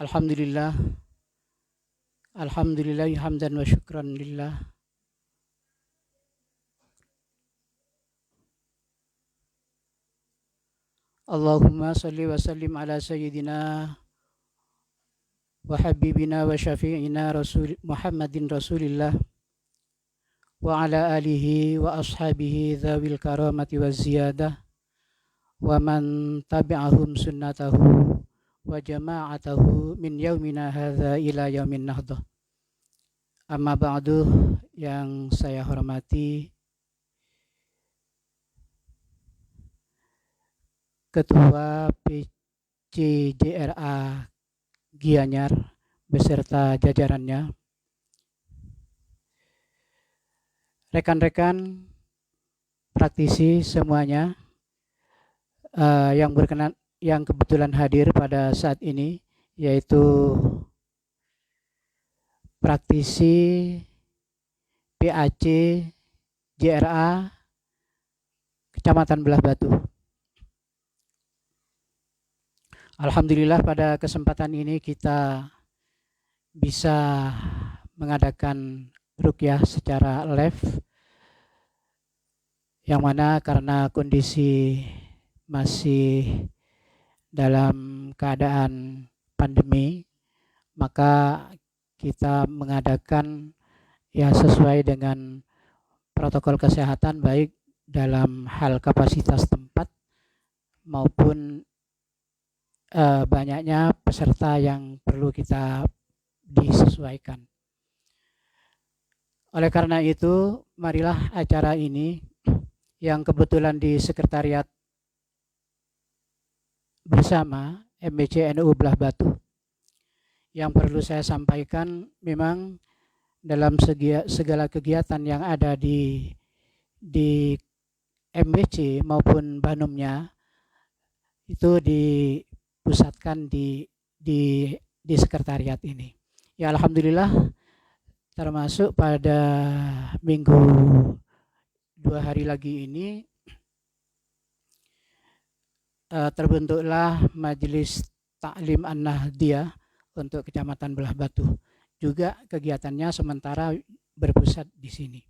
Alhamdulillah, alhamdulillah hamdan wa syukran lillah. Allahumma salli wa sallim ala sayyidina wa habibina wa syafi'ina Rasul Muhammadin Rasulillah wa ala alihi wa ashabihi dzawil karamati wa ziyadah wa man tabi'ahum sunnatahu wa jama'atahu min yaumina hadza ila yaumin nahdah. Amma ba'du, yang saya hormati Ketua PCJRA Gianyar beserta jajarannya, rekan-rekan praktisi semuanya yang kebetulan hadir pada saat ini, yaitu praktisi PAC JRA Kecamatan Belah Batu. Alhamdulillah pada kesempatan ini kita bisa mengadakan ruqyah secara live, yang mana karena kondisi masih dalam keadaan pandemi, maka kita mengadakan sesuai dengan protokol kesehatan, baik dalam hal kapasitas tempat maupun banyaknya peserta yang perlu kita disesuaikan. Oleh karena itu, marilah acara ini yang kebetulan di sekretariat bersama MBC NU Belah Batu. Yang perlu saya sampaikan, memang dalam segala kegiatan yang ada di MBC maupun Banumnya itu dipusatkan di sekretariat ini. Ya alhamdulillah, termasuk pada minggu 2 hari lagi ini terbentuklah Majelis Taklim An-Nahdiyah untuk Kecamatan Belah Batu. Juga kegiatannya sementara berpusat di sini.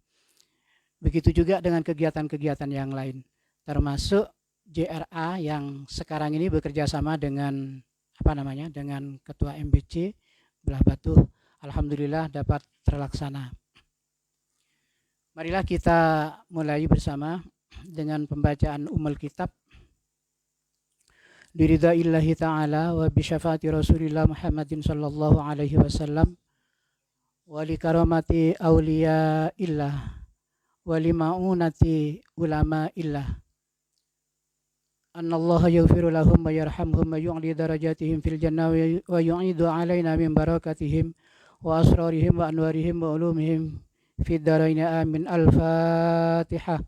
Begitu juga dengan kegiatan-kegiatan yang lain, termasuk JRA yang sekarang ini bekerja sama dengan dengan Ketua MBC Belah Batu. Alhamdulillah dapat terlaksana. Marilah kita mulai bersama dengan pembacaan Ummul Kitab. Biridaillahi ta'ala wa bisyafaati Rasulillah Muhammadin sallallahu alaihi wasallam wa li karamati awliya illah wa li ma'unati ulama illah annallaha yaghfiru lahum wa yarhamhum wa yu'li darajatihim fil jannah wa yu'idu alaina min barakatihim wa asrarihim wa anwarihim wa ulumihim fid darain amin. Al-Fatihah.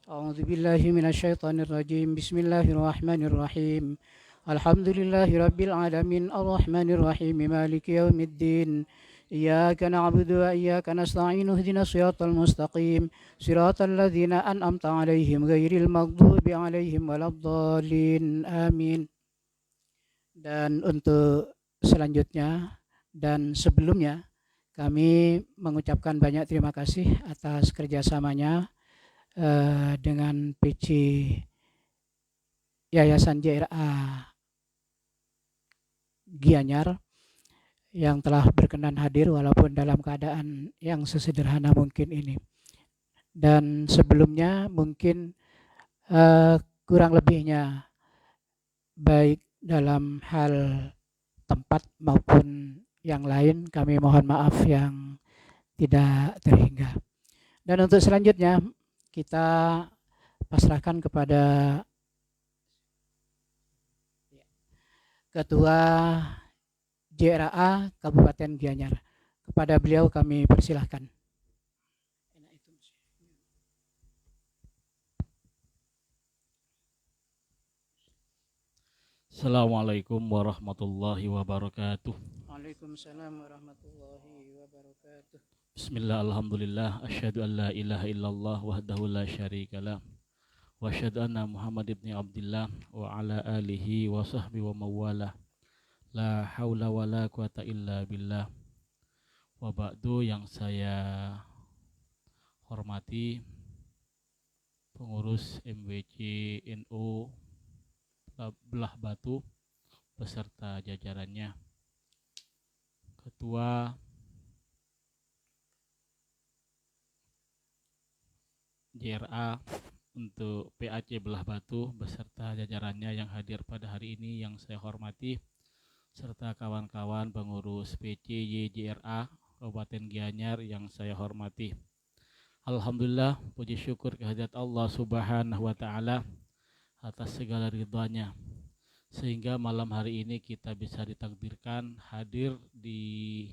A'udzu billahi minasyaitonir rajim. Bismillahirrahmanirrahim. Alhamdulillahi rabbil alamin arrahmanir rahim maliki yaumiddin. Iyyaka na'budu wa iyyaka nasta'in ihdinas siratal mustaqim siratal ladzina an'amta 'alaihim ghairil maghdubi 'alaihim waladdallin. Amin. Dan untuk selanjutnya dan sebelumnya, kami mengucapkan banyak terima kasih atas kerjasamanya dengan PC Yayasan JRA Gianyar yang telah berkenan hadir walaupun dalam keadaan yang sesederhana mungkin ini. Dan sebelumnya mungkin kurang lebihnya, baik dalam hal tempat maupun yang lain, kami mohon maaf yang tidak terhingga. Dan untuk selanjutnya kita pasrahkan kepada Ketua JRA Kabupaten Gianyar. Kepada beliau kami persilahkan. Assalamualaikum warahmatullahi wabarakatuh. Waalaikumsalam warahmatullahi wabarakatuh. Bismillah, alhamdulillah, asyhadu an la ilaha illallah wahdahu la syarikalah wa asyhadu anna Muhammad ibni Abdillah wa ala alihi wa sahbihi wa mawalah. La haula wala quwata illa billah. Wa ba'du, yang saya hormati pengurus MWC NU Belah Batu beserta jajarannya, Ketua JRA untuk PAC Belah Batu beserta jajarannya yang hadir pada hari ini yang saya hormati, serta kawan-kawan pengurus PCY JRA Kabupaten Gianyar yang saya hormati. Alhamdulillah, puji syukur kehadirat Allah Subhanahu wa Ta'ala atas segala ridhanya, sehingga malam hari ini kita bisa ditakdirkan hadir di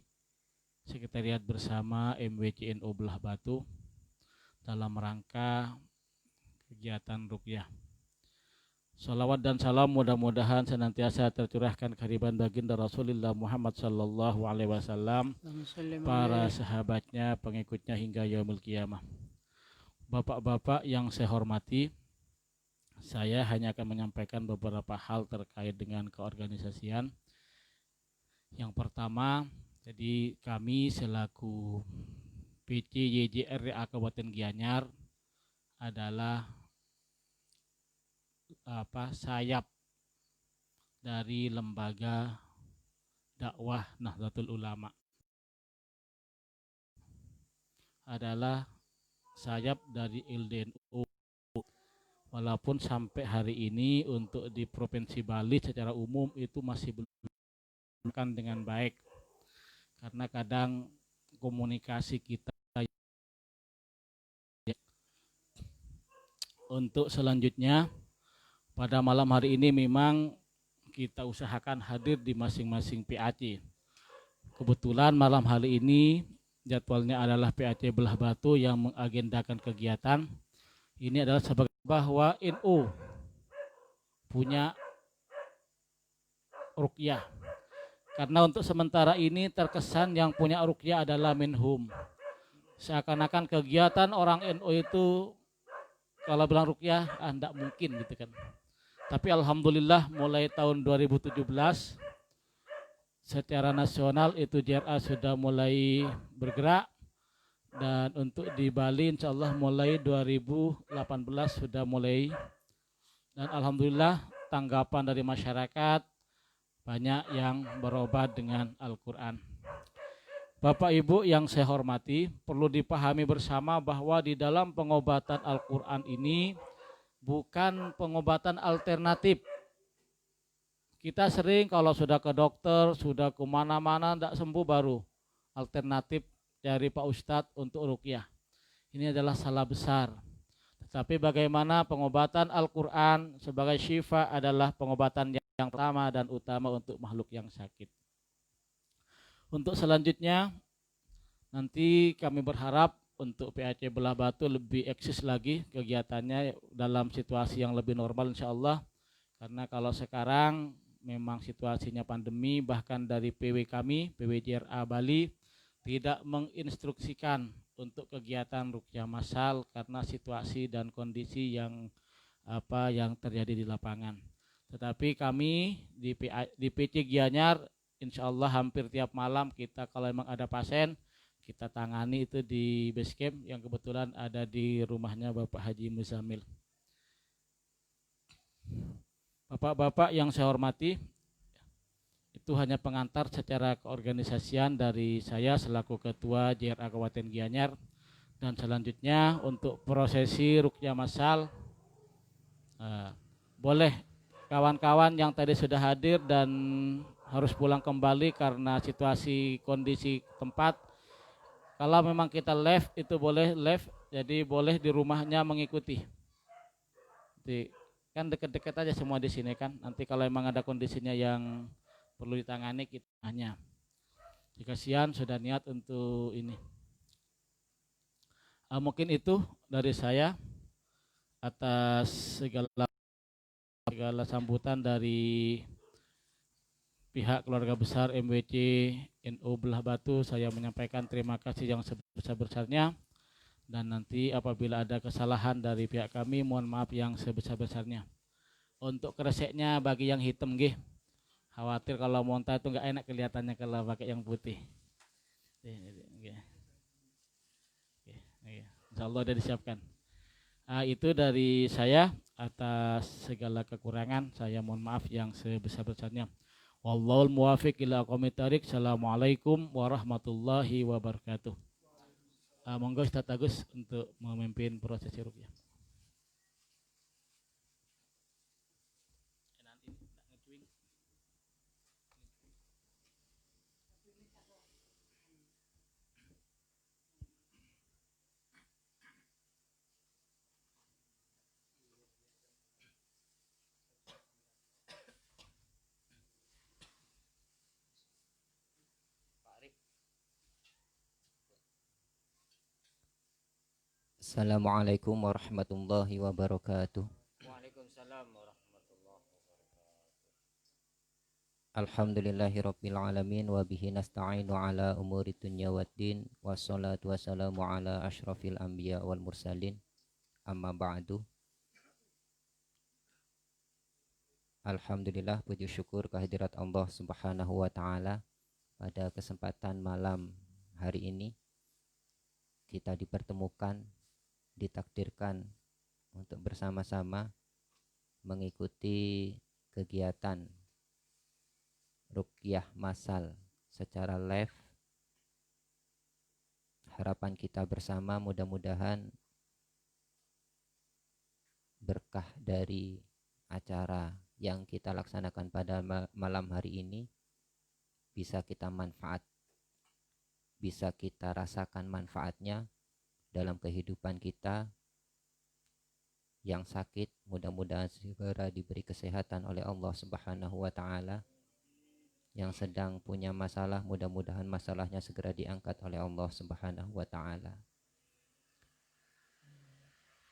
sekretariat bersama MWCNU Belah Batu dalam rangka kegiatan ruqyah. Salawat dan salam mudah-mudahan senantiasa tercurahkan kehadiran baginda Rasulullah Muhammad sallallahu alaihi wasallam, para sahabatnya, pengikutnya hingga yaumul qiyamah. Bapak-bapak yang saya hormati, saya hanya akan menyampaikan beberapa hal terkait dengan keorganisasian. Yang pertama, jadi kami selaku PCYJRA Kabupaten Gianyar adalah sayap dari lembaga dakwah Nahdlatul Ulama, adalah sayap dari LDNU. Walaupun sampai hari ini untuk di Provinsi Bali secara umum itu masih belum dengan baik, karena kadang komunikasi kita. Untuk selanjutnya, pada malam hari ini memang kita usahakan hadir di masing-masing PAC. Kebetulan malam hari ini jadwalnya adalah PAC Belah Batu yang mengagendakan kegiatan. Ini adalah sebagai bahwa NU punya ruqyah. Karena untuk sementara ini terkesan yang punya ruqyah adalah menhum. Seakan-akan kegiatan orang NU itu kalau bilang ruqyah enggak mungkin gitu kan. Tapi alhamdulillah mulai tahun 2017 secara nasional itu JRA sudah mulai bergerak, dan untuk di Bali insyaallah mulai 2018 sudah mulai, dan alhamdulillah tanggapan dari masyarakat banyak yang berobat dengan Al-Quran. Bapak Ibu yang saya hormati, perlu dipahami bersama bahwa di dalam pengobatan Al-Quran ini bukan pengobatan alternatif. Kita sering kalau sudah ke dokter, sudah kemana-mana tidak sembuh, baru alternatif dari Pak Ustadz untuk ruqyah. Ini adalah salah besar. Tetapi bagaimana pengobatan Al-Quran sebagai syifa adalah pengobatan yang pertama dan utama untuk makhluk yang sakit. Untuk selanjutnya, nanti kami berharap untuk PAC Belah Batu lebih eksis lagi kegiatannya dalam situasi yang lebih normal insya Allah. Karena kalau sekarang memang situasinya pandemi, bahkan dari PW kami, PWJRA Bali, tidak menginstruksikan untuk kegiatan ruqyah massal karena situasi dan kondisi yang terjadi di lapangan. Tetapi kami di PC Gianyar insya Allah hampir tiap malam kita kalau memang ada pasien, kita tangani itu di base camp yang kebetulan ada di rumahnya Bapak Haji Muzamil. Bapak-bapak yang saya hormati, itu hanya pengantar secara keorganisasian dari saya selaku Ketua JRA Kabupaten Gianyar. Dan selanjutnya untuk prosesi ruqyah massal, boleh kawan-kawan yang tadi sudah hadir dan harus pulang kembali karena situasi kondisi tempat, kalau memang kita live itu boleh live, jadi boleh di rumahnya mengikuti. Jadi, kan dekat-dekat aja semua di sini kan. Nanti kalau memang ada kondisinya yang perlu ditangani kita hanya. Kasihan sudah niat untuk ini. Mungkin itu dari saya atas segala sambutan dari pihak keluarga besar MWC NU Belah Batu. Saya menyampaikan terima kasih yang sebesar-besarnya, dan nanti apabila ada kesalahan dari pihak kami mohon maaf yang sebesar-besarnya. Untuk kreseknya bagi yang hitam nggih, Khawatir kalau monta itu nggak enak kelihatannya kalau pakai yang putih. Oke. Insya Allah sudah disiapkan. Itu dari saya. Atas segala kekurangan saya mohon maaf yang sebesar-besarnya. Wallahul muwafiq ila aqwamit thoriq. Assalamualaikum warahmatullahi wabarakatuh. Monggo Ustaz Agus untuk memimpin prosesi ruqyah. Assalamualaikum warahmatullahi wabarakatuh. Waalaikumsalam warahmatullahi wabarakatuh. Alhamdulillahirabbil alamin wa bihi nasta'inu ala umuri dunya waddin wassalatu wassalamu ala asyrafil anbiya wal mursalin amma ba'du. Alhamdulillah, puji syukur kehadirat Allah Subhanahu wa taala. Pada kesempatan malam hari ini kita dipertemukan, ditakdirkan untuk bersama-sama mengikuti kegiatan ruqyah masal secara live. Harapan kita bersama mudah-mudahan berkah dari acara yang kita laksanakan pada malam hari ini bisa kita rasakan manfaatnya dalam kehidupan kita. Yang sakit mudah-mudahan segera diberi kesehatan oleh Allah Subhanahu wa taala. Yang sedang punya masalah mudah-mudahan masalahnya segera diangkat oleh Allah Subhanahu wa taala.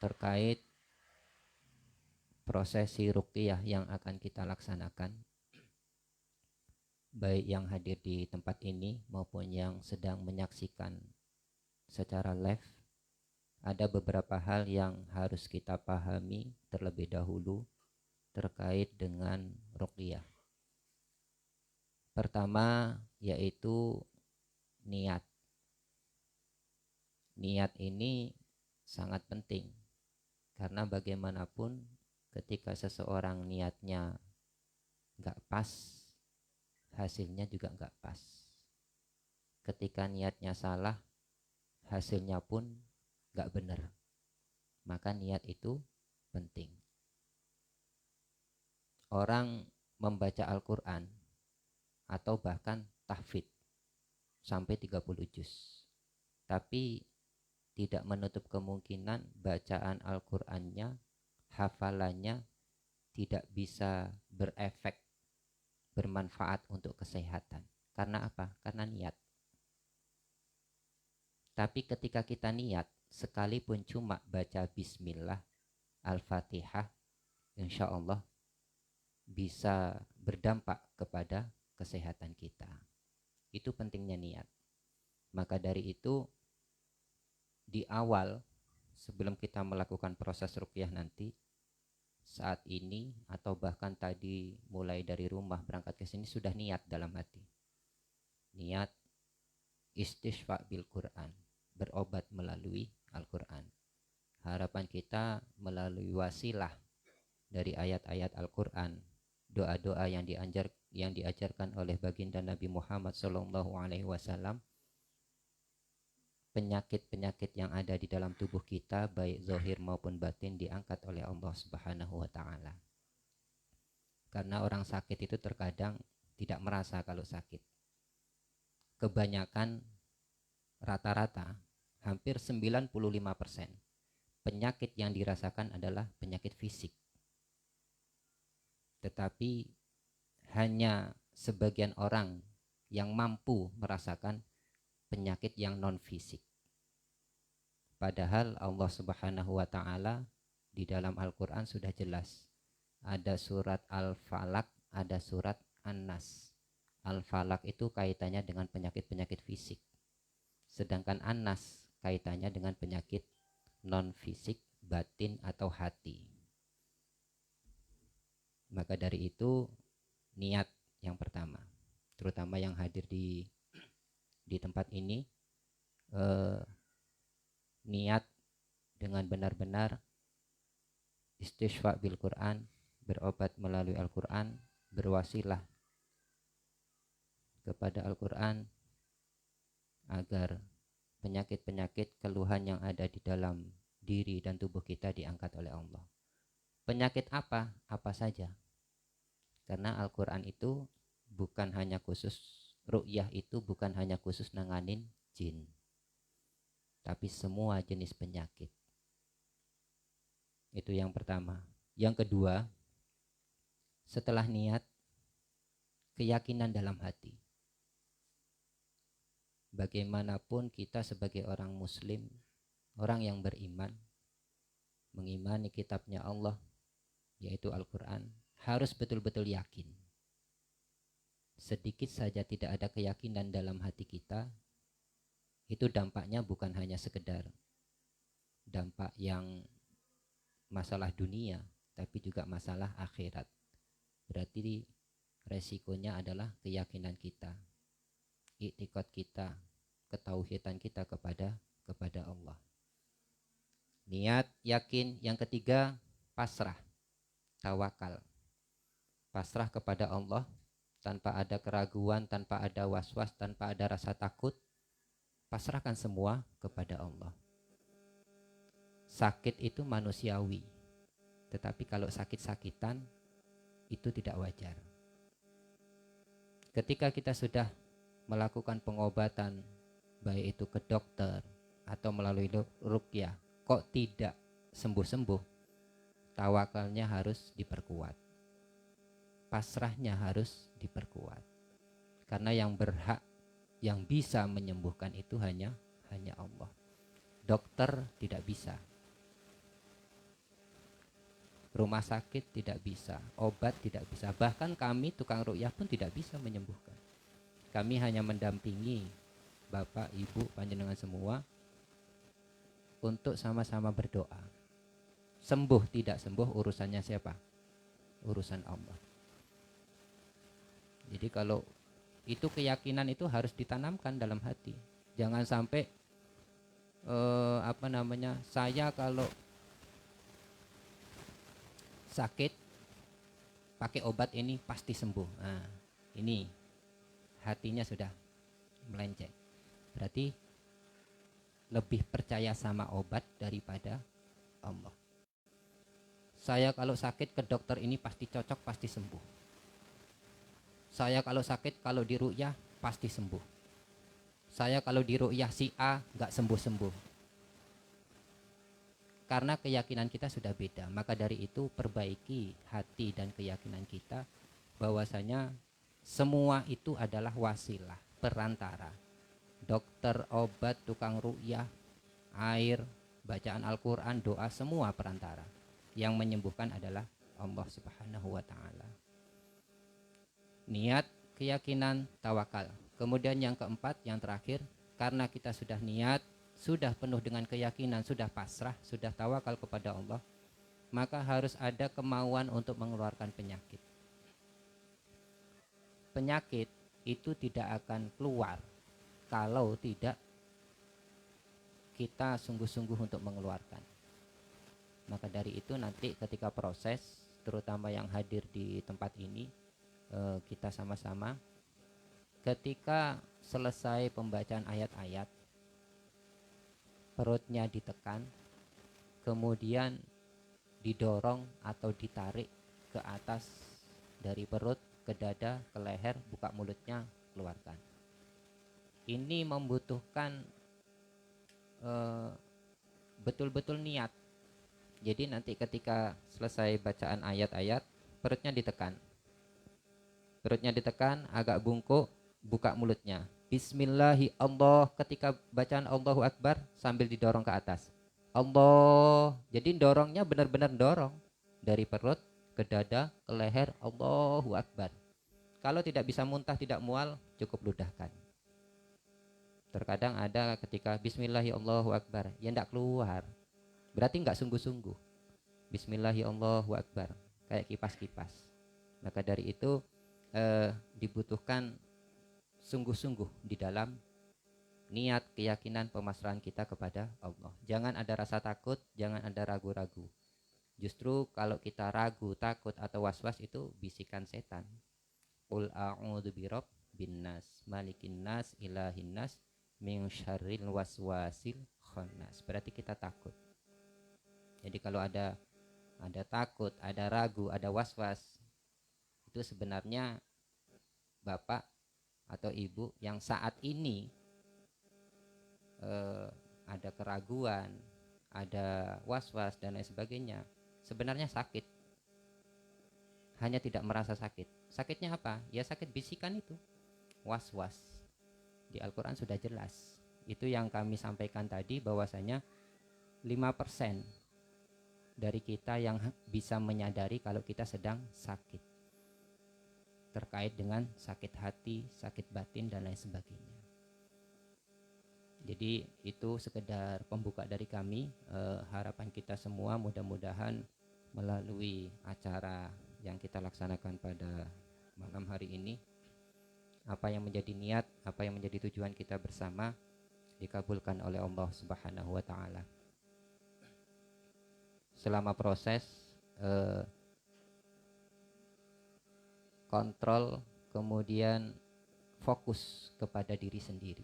Terkait prosesi ruqyah yang akan kita laksanakan, baik yang hadir di tempat ini maupun yang sedang menyaksikan secara live, ada beberapa hal yang harus kita pahami terlebih dahulu terkait dengan ruqyah. Pertama yaitu niat. Niat ini sangat penting karena bagaimanapun ketika seseorang niatnya nggak pas, hasilnya juga nggak pas. Ketika niatnya salah, hasilnya pun nggak benar. Maka niat itu penting. Orang membaca Al-Quran atau bahkan tahfidz sampai 30 juz, tapi tidak menutup kemungkinan bacaan Al-Qurannya, hafalannya tidak bisa berefek, bermanfaat untuk kesehatan. Karena apa? Karena niat. Tapi ketika kita niat, sekalipun cuma baca bismillah, Al-Fatihah, insya Allah bisa berdampak kepada kesehatan kita. Itu pentingnya niat. Maka dari itu, di awal sebelum kita melakukan proses ruqyah nanti, saat ini atau bahkan tadi mulai dari rumah berangkat ke sini sudah niat dalam hati. Niat istisfa bil Quran, berobat melalui Al-Quran. Harapan kita melalui wasilah dari ayat-ayat Al-Quran, doa-doa yang diajarkan oleh baginda Nabi Muhammad SAW, penyakit-penyakit yang ada di dalam tubuh kita baik zahir maupun batin diangkat oleh Allah Subhanahu wa taala. Karena orang sakit itu terkadang tidak merasa kalau sakit. Kebanyakan, rata-rata hampir 95% penyakit yang dirasakan adalah penyakit fisik. Tetapi hanya sebagian orang yang mampu merasakan penyakit yang non fisik. Padahal Allah Subhanahu wa taala di dalam Al-Qur'an sudah jelas. Ada surat Al-Falaq, ada surat An-Nas. Al-Falaq itu kaitannya dengan penyakit-penyakit fisik. Sedangkan An-Nas kaitannya dengan penyakit non fisik, batin atau hati. Maka dari itu niat yang pertama, terutama yang hadir di tempat ini, niat dengan benar-benar istighfar bil Quran, berobat melalui Al-Quran, berwasilah kepada Al-Quran agar penyakit-penyakit keluhan yang ada di dalam diri dan tubuh kita diangkat oleh Allah. Penyakit apa? Apa saja. Karena Al-Quran itu bukan hanya khusus, ru'yah itu bukan hanya khusus nanganin jin, tapi semua jenis penyakit. Itu yang pertama. Yang kedua, setelah niat, keyakinan dalam hati. Bagaimanapun kita sebagai orang muslim, orang yang beriman, mengimani kitabnya Allah, yaitu Al-Quran, harus betul-betul yakin. Sedikit saja tidak ada keyakinan dalam hati kita, itu dampaknya bukan hanya sekedar dampak yang masalah dunia, tapi juga masalah akhirat. Berarti resikonya adalah keyakinan kita, iktikad kita, ketauhidan kita kepada Allah. Niat, yakin. Yang ketiga, pasrah, tawakal. Pasrah kepada Allah tanpa ada keraguan, tanpa ada was-was, tanpa ada rasa takut. Pasrahkan semua kepada Allah. Sakit itu manusiawi, tetapi kalau sakit-sakitan itu tidak wajar. Ketika kita sudah melakukan pengobatan, baik itu ke dokter atau melalui ruqyah, kok tidak sembuh-sembuh, tawakalnya harus diperkuat, pasrahnya harus diperkuat. Karena yang berhak, yang bisa menyembuhkan itu hanya Allah. Dokter tidak bisa, rumah sakit tidak bisa, obat tidak bisa, bahkan kami tukang ruqyah pun tidak bisa menyembuhkan. Kami hanya mendampingi Bapak, Ibu, panjenengan semua untuk sama-sama berdoa. Sembuh tidak sembuh urusannya siapa? Urusan Allah. Jadi kalau itu, keyakinan itu harus ditanamkan dalam hati. Jangan sampai saya kalau sakit pakai obat ini pasti sembuh. Nah, ini hatinya sudah melenceng. Berarti lebih percaya sama obat daripada Allah. Saya kalau sakit ke dokter ini pasti cocok, pasti sembuh. Saya kalau sakit, kalau di ruqyah pasti sembuh. Saya kalau di ruqyah si A nggak sembuh-sembuh. Karena keyakinan kita sudah beda. Maka dari itu perbaiki hati dan keyakinan kita bahwasanya semua itu adalah wasilah, perantara. Dokter, obat, tukang ruqyah, air, bacaan Al-Quran, doa, semua perantara. Yang menyembuhkan adalah Allah Subhanahu wa ta'ala. Niat, keyakinan, tawakal. Kemudian yang keempat, yang terakhir, karena kita sudah niat, sudah penuh dengan keyakinan, sudah pasrah, sudah tawakal kepada Allah, maka harus ada kemauan untuk mengeluarkan penyakit. Penyakit itu tidak akan keluar kalau tidak kita sungguh-sungguh untuk mengeluarkan. Maka dari itu nanti ketika proses, terutama yang hadir di tempat ini, kita sama-sama ketika selesai pembacaan ayat-ayat, perutnya ditekan, kemudian didorong atau ditarik ke atas dari perut ke dada, ke leher, buka mulutnya, keluarkan. Ini membutuhkan betul-betul niat. Jadi nanti ketika selesai bacaan ayat-ayat, perutnya ditekan, agak bungkuk, buka mulutnya. Bismillahi Allah, ketika bacaan Allahu Akbar sambil didorong ke atas. Allah, jadi dorongnya benar-benar dorong dari perut ke dada, ke leher, Allahu Akbar. Kalau tidak bisa muntah, tidak mual, cukup ludahkan. Terkadang ada ketika Bismillahi Allahu Akbar, ya tidak keluar, berarti nggak sungguh-sungguh. Bismillahi Allahu Akbar, kayak kipas-kipas. Maka dari itu dibutuhkan sungguh-sungguh di dalam niat, keyakinan, pemasrahan kita kepada Allah. Jangan ada rasa takut, jangan ada ragu-ragu. Justru kalau kita ragu, takut atau was-was itu bisikan setan. Qul a'udzu birabbin nas, malikin nas, ilahin nas, min syarril waswasil khannas. Berarti kita takut. Jadi kalau ada takut, ada ragu, ada was-was, itu sebenarnya bapak atau ibu yang saat ini ada keraguan, ada was-was dan lain sebagainya, sebenarnya sakit, hanya tidak merasa sakit. Sakitnya apa? Ya sakit bisikan itu, was-was. Di Al-Quran sudah jelas. Itu yang kami sampaikan tadi, bahwasanya 5% dari kita yang bisa menyadari kalau kita sedang sakit, terkait dengan sakit hati, sakit batin dan lain sebagainya. Jadi itu sekedar pembuka dari kami. Harapan kita semua mudah-mudahan melalui acara yang kita laksanakan pada malam hari ini, apa yang menjadi niat, apa yang menjadi tujuan kita bersama dikabulkan oleh Allah Subhanahu wa taala. Selama proses kontrol, kemudian fokus kepada diri sendiri,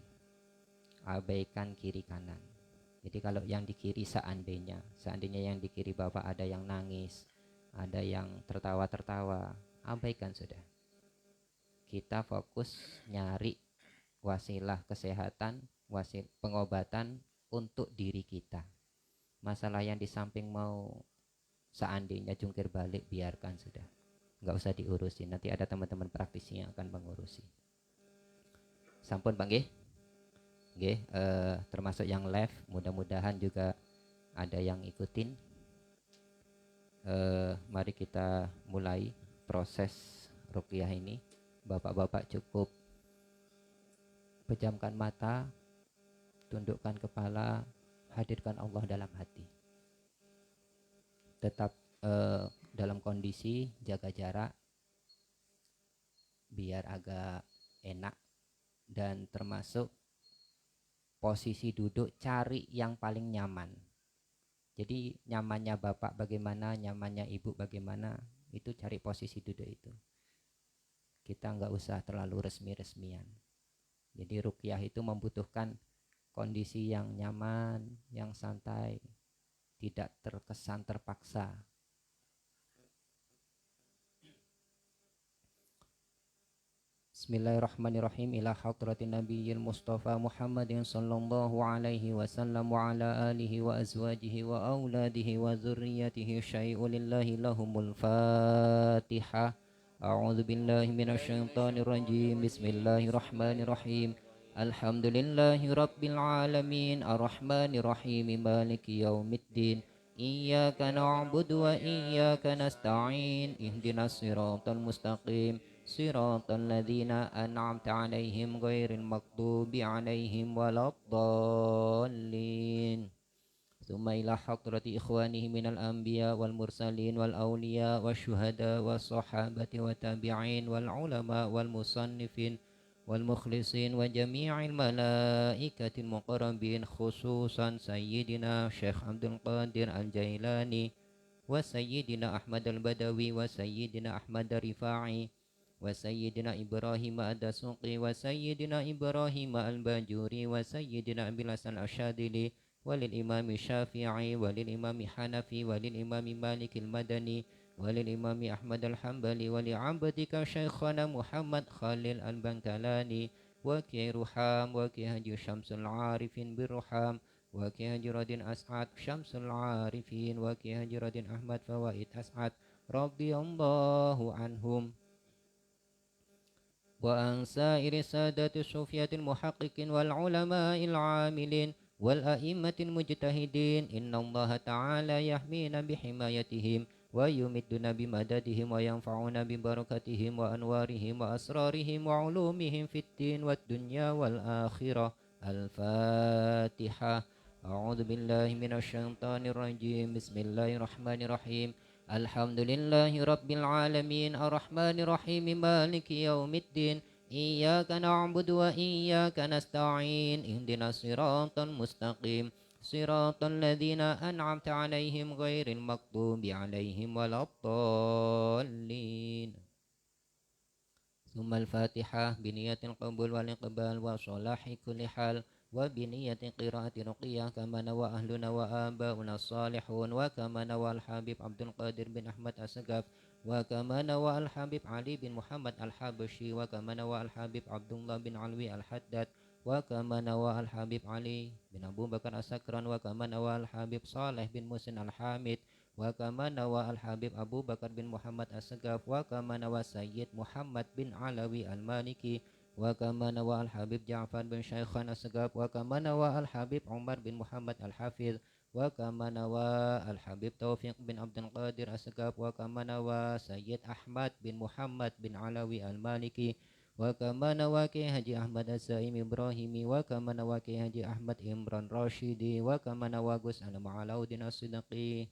abaikan kiri kanan. Jadi kalau yang di kiri seandainya yang di kiri bapak ada yang nangis, ada yang tertawa-tertawa, abaikan sudah. Kita fokus nyari wasilah kesehatan, wasilah pengobatan untuk diri kita. Masalah yang di samping mau seandainya jungkir balik, biarkan sudah, nggak usah diurusin. Nanti ada teman-teman praktisi yang akan mengurusi. Sampun Pak nggih. Nggih, termasuk yang live, mudah-mudahan juga ada yang ikutin. Mari kita mulai proses ruqyah ini. Bapak-bapak cukup pejamkan mata, tundukkan kepala, hadirkan Allah dalam hati. Tetap dalam kondisi jaga jarak biar agak enak, dan termasuk posisi duduk cari yang paling nyaman. Jadi nyamannya bapak bagaimana, nyamannya ibu bagaimana, itu cari posisi duduk itu. Kita nggak usah terlalu resmi-resmian. Jadi ruqyah itu membutuhkan kondisi yang nyaman, yang santai, tidak terkesan terpaksa. Bismillahirrahmanirrahim. Ila hadratin nabiyil mustafa Muhammadin sallallahu alaihi wasallam wa ala alihi wa azwajihi wa auladihi wa zurriyatihi syai'u lillahi lahumul fatihah. A'udzu billahi minasyaitonir rajim. Bismillahirrahmanirrahim. Alhamdulillahi rabbil alamin, arrahmanir rahim, maliki yaumiddin. Iyyaka na'budu wa iyyaka nasta'in. Ihdinas siratal mustaqim, siratal ladzina an'amta 'alaihim ghairil maghdubi 'alaihim waladdallin. Tsumma ila hadrati ikhwanihi minal anbiya wal mursalin wal awliya wasyuhada wassahabati wa tabi'in wal ulama wal musannifin wal mukhlisin wa jami'il malaikatil muqarrabin, khususan Sayyidina Syekh Abdul Qadir Al-Jailani wa Sayyidina Ahmad Al-Badawi wa Sayyidina Ahmad Al-Rifa'i wa Sayyidina Ibrahim Ad-Dasuqi wa Sayyidina Ibrahim Al-Bajuri wa Sayyidina Abil Hasan Asyadili walil imami Syafi'i walil imami Hanafi walil imami Malik Al-Madani walil imami Ahmad Al-Hambali wali abdika Syekhana Muhammad Khalil Al-Bangkalani wa Kiai Ruham wa Kiai Haji Syamsul Arifin Birruham wa Kiai Haji Radin As'ad Syamsul Arifin wa Kiai Haji Radin Ahmad Fawaid As'ad radhiyallahu anhum wa an sa'iri sadati sufiyatil muhaqqiqin wal ulama'il 'amilin wal a'immatil mujtahidin. Innallaha ta'ala yahmina bihimayatihim wa yumidduna bimadadihim wa yanfa'una bibarakatihim wa anwarihim wa asrarihim wa ulumihim fid din wad dunya wal akhirah. Al-Fatihah. A'udzu billahi minasy syaithanir rajim. Bismillahirrahmanirrahim. الحمد لله رب العالمين الرحمن الرحيم مالك يوم الدين إياك نعبد وإياك نستعين اهدنا الصراط المستقيم صراط الذين أنعمت عليهم غير المغضوب عليهم ولا الضالين. ثم الفاتحة بنية القبول والإقبال وصلاح كل حال وبنية قراءة رقية كما نوى أهلنا وآباؤنا الصالحون وكما نوى الحبيب عبد القادر بن أحمد السقاف وكما نوى الحبيب علي بن محمد الحبشي وكما نوى الحبيب عبد الله بن علوي الحداد وكما نوى الحبيب علي بن أبو بكر السكران وكما نوى الحبيب صالح بن محسن الحامد وكما نوى الحبيب أبو بكر بن محمد السقاف وكما نوى سيد محمد بن علوي المالكي وكما نوى الحبيب جعفر بن شيخان السقاف وكما نوى الحبيب عمر بن محمد الحافظ وكما نوى الحبيب توفيق بن عبد القادر السقاف وكما نوى سيد أحمد بن محمد بن علوي المالكي وكما نوى كي حجي أحمد الزائم إبراهيمي وكما نوى كي حجي أحمد إمران راشدي وكما نوى قس أنم علاودين الصدقي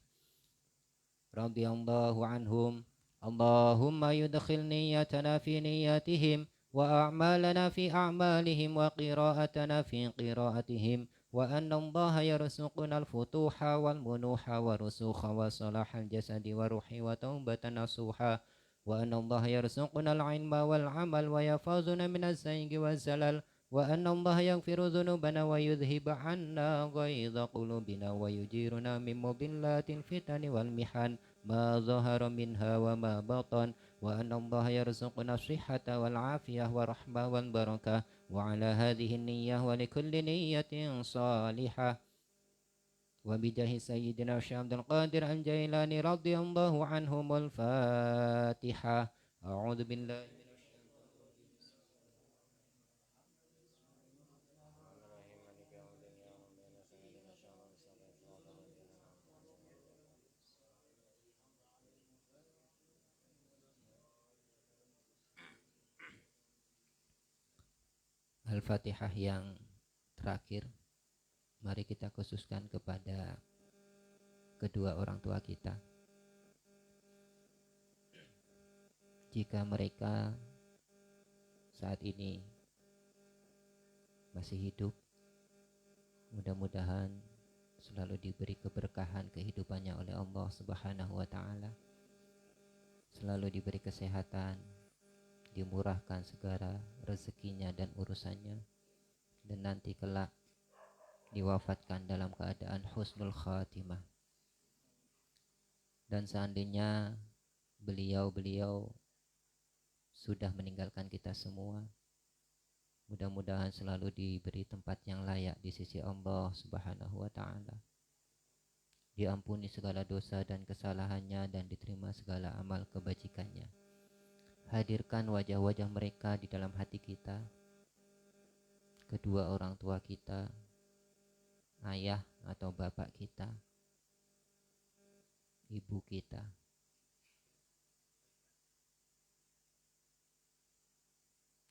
رضي الله عنهم. اللهم يدخل نيتنا في نياتهم وأعمالنا في أعمالهم وقراءتنا في قراءتهم وأن الله يرزقنا الفتوح والمنوح والرسوخ وصلاح الجسد والروح وتوبة نصوحا وأن الله يرزقنا العلم والعمل ويفوزنا من الزيغ والزلل وأن الله يغفر ذنوبنا ويذهب عنا غيظ قلوبنا ويجيرنا من مضلات الفتن والمحن ما ظهر منها وما بطن وأن الله يرزقنا الصحة والعافية والرحمة والبركة وعلى هذه النية ولكل نية صالحة وبجاه سيدنا الشيخ عبد القادر الجيلاني رضي الله عنهم الفاتحة. أعوذ بالله Al-Fatihah yang terakhir, mari kita khususkan kepada kedua orang tua kita. Jika mereka saat ini masih hidup, mudah-mudahan selalu diberi keberkahan kehidupannya oleh Allah Subhanahu wa Ta'ala, selalu diberi kesehatan, dimurahkan segala rezekinya dan urusannya, dan nanti kelak diwafatkan dalam keadaan husnul khatimah. Dan seandainya beliau sudah meninggalkan kita semua, mudah-mudahan selalu diberi tempat yang layak di sisi Allah Subhanahu wa Ta'ala, diampuni segala dosa dan kesalahannya dan diterima segala amal kebajikannya. Hadirkan wajah-wajah mereka di dalam hati kita, kedua orang tua kita, ayah atau bapak kita, ibu kita.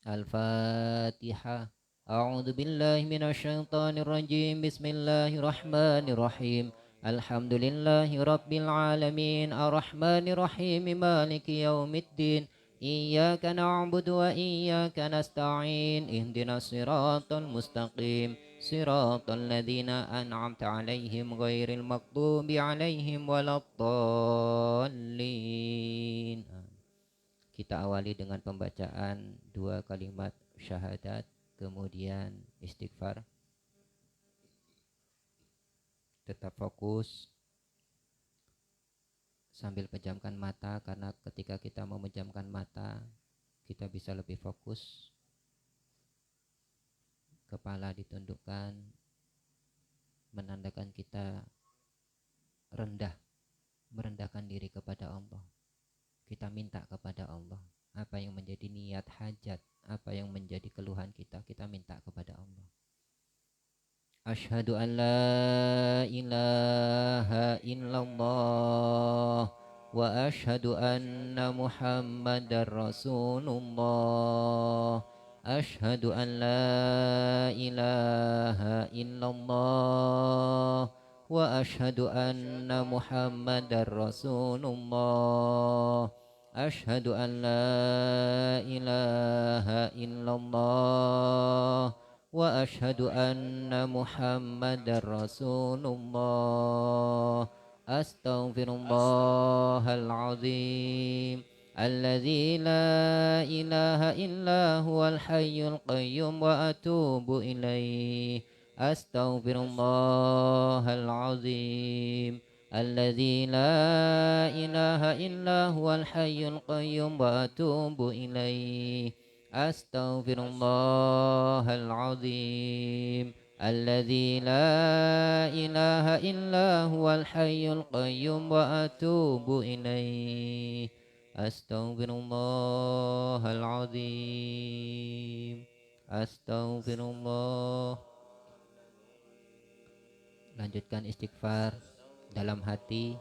Al-Fatihah. A'udzu billahi minasyaitonir rajim. Bismillahirrahmanirrahim. Alhamdulillahi rabbil alamin arrahmanir rahim maliki yaumiddin iyyaka na'budu wa iyyaka nasta'in ihdinas siratal mustaqim siratal ladzina an'amta 'alaihim ghairil maghdubi 'alaihim waladdallin. Kita awali dengan pembacaan 2 kalimat syahadat, kemudian istighfar. Tetap fokus sambil pejamkan mata, karena ketika kita memejamkan mata kita bisa lebih fokus. Kepala ditundukkan, menandakan kita rendah, merendahkan diri kepada Allah. Kita minta kepada Allah apa yang menjadi niat hajat, apa yang menjadi keluhan kita, kita minta kepada Allah. Asyhadu an la ilaha illallah wa asyhadu anna Muhammadar Rasulullah. Asyhadu an la ilaha illallah وأشهد أن محمدا رسول الله أشهد أن لا إله إلا الله وأشهد أن محمدا رسول الله أستغفر الله العظيم الذي لا إله إلا هو الحي القيوم وأتوب إليه أستغفر الله العظيم الذي لا إله إلا هو الحي القيوم وأتوب إليه أستغفر الله العظيم الذي لا إله إلا هو الحي القيوم وأتوب إليه أستغفر الله العظيم أستغفر الله. Lanjutkan istighfar dalam hati.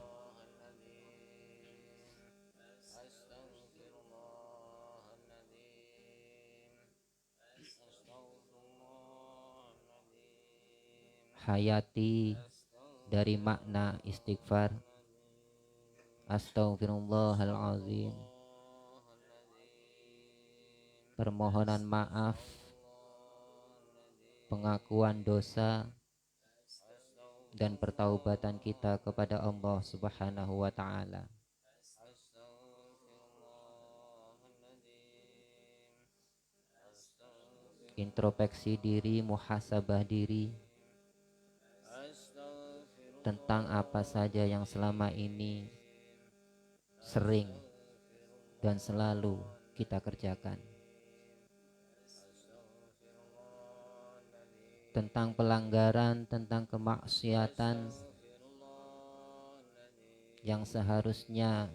Hayati dari makna istighfar. Astaghfirullahalazim. Permohonan maaf, pengakuan dosa, dan pertaubatan kita kepada Allah Subhanahu wa ta'ala. Introspeksi diri, muhasabah diri tentang apa saja yang selama ini sering dan selalu kita kerjakan. Tentang pelanggaran, tentang kemaksiatan yang seharusnya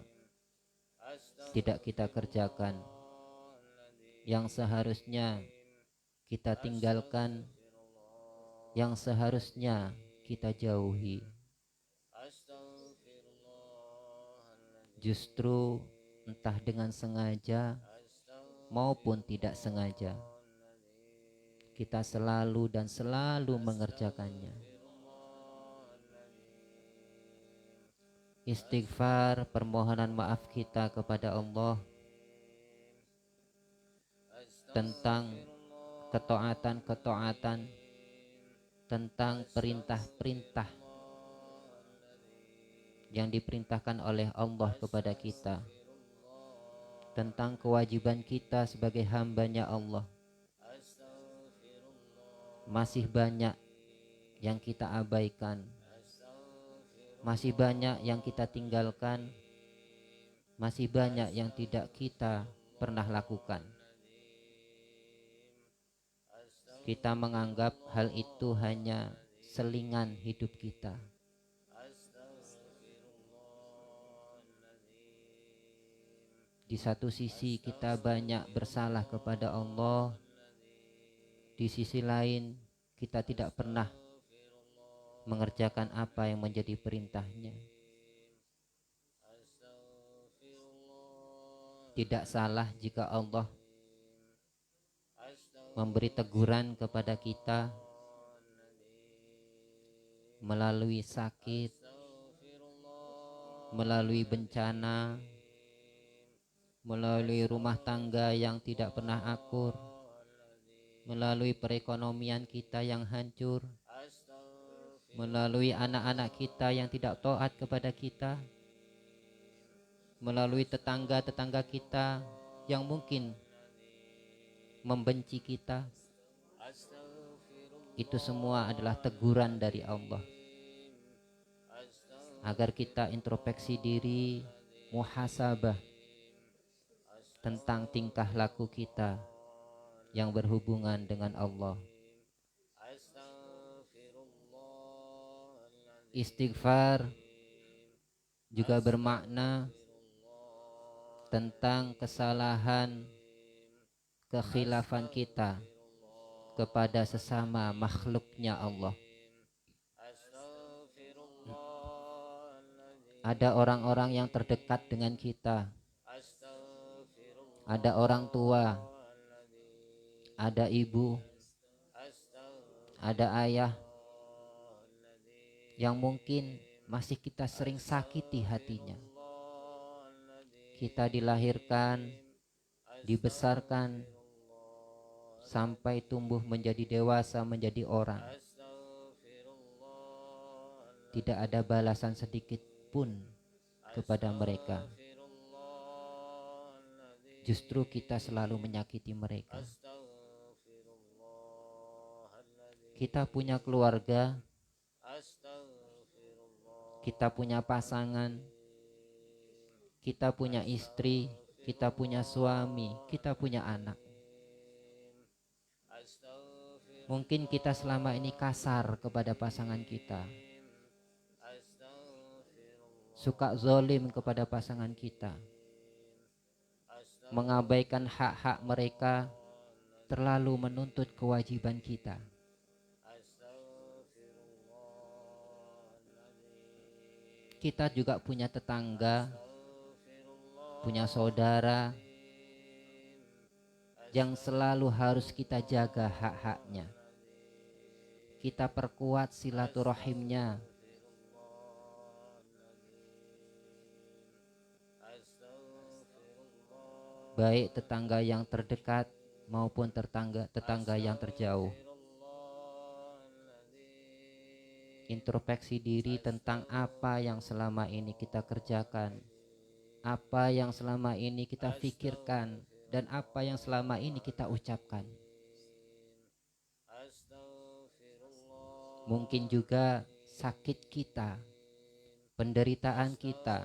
tidak kita kerjakan, yang seharusnya kita tinggalkan, yang seharusnya kita jauhi. Justru entah dengan sengaja maupun tidak sengaja, kita selalu dan selalu mengerjakannya. Istighfar, permohonan maaf kita kepada Allah tentang ketaatan-ketaatan, tentang perintah-perintah yang diperintahkan oleh Allah kepada kita, tentang kewajiban kita sebagai hambanya Allah. Masih banyak yang kita abaikan, masih banyak yang kita tinggalkan, masih banyak yang tidak kita pernah lakukan. Kita menganggap hal itu hanya selingan hidup kita. Di satu sisi kita banyak bersalah kepada Allah, di sisi lain kita tidak pernah mengerjakan apa yang menjadi perintahnya. Tidak salah jika Allah memberi teguran kepada kita melalui sakit, melalui bencana, melalui rumah tangga yang tidak pernah akur, melalui perekonomian kita yang hancur, melalui anak-anak kita yang tidak taat kepada kita, melalui tetangga-tetangga kita yang mungkin membenci kita. Itu semua adalah teguran dari Allah agar kita introspeksi diri, muhasabah tentang tingkah laku kita yang berhubungan dengan Allah. Istighfar juga bermakna tentang kesalahan, kekhilafan kita kepada sesama makhluknya Allah. Ada orang-orang yang terdekat dengan kita, ada orang tua, ada ibu, ada ayah, yang mungkin masih kita sering sakiti hatinya. Kita dilahirkan, dibesarkan, sampai tumbuh menjadi dewasa, menjadi orang. Tidak ada balasan sedikit pun kepada mereka. Justru kita selalu menyakiti mereka. Kita punya keluarga, kita punya pasangan, kita punya istri, kita punya suami, kita punya anak. Mungkin kita selama ini kasar kepada pasangan kita, suka zalim kepada pasangan kita, mengabaikan hak-hak mereka, terlalu menuntut kewajiban kita. Kita juga punya tetangga, punya saudara yang selalu harus kita jaga hak-haknya. Kita perkuat silaturahimnya. Baik tetangga yang terdekat maupun tetangga yang terjauh. Introspeksi diri tentang apa yang selama ini kita kerjakan, apa yang selama ini kita pikirkan, dan apa yang selama ini kita ucapkan. Mungkin juga sakit kita, penderitaan kita,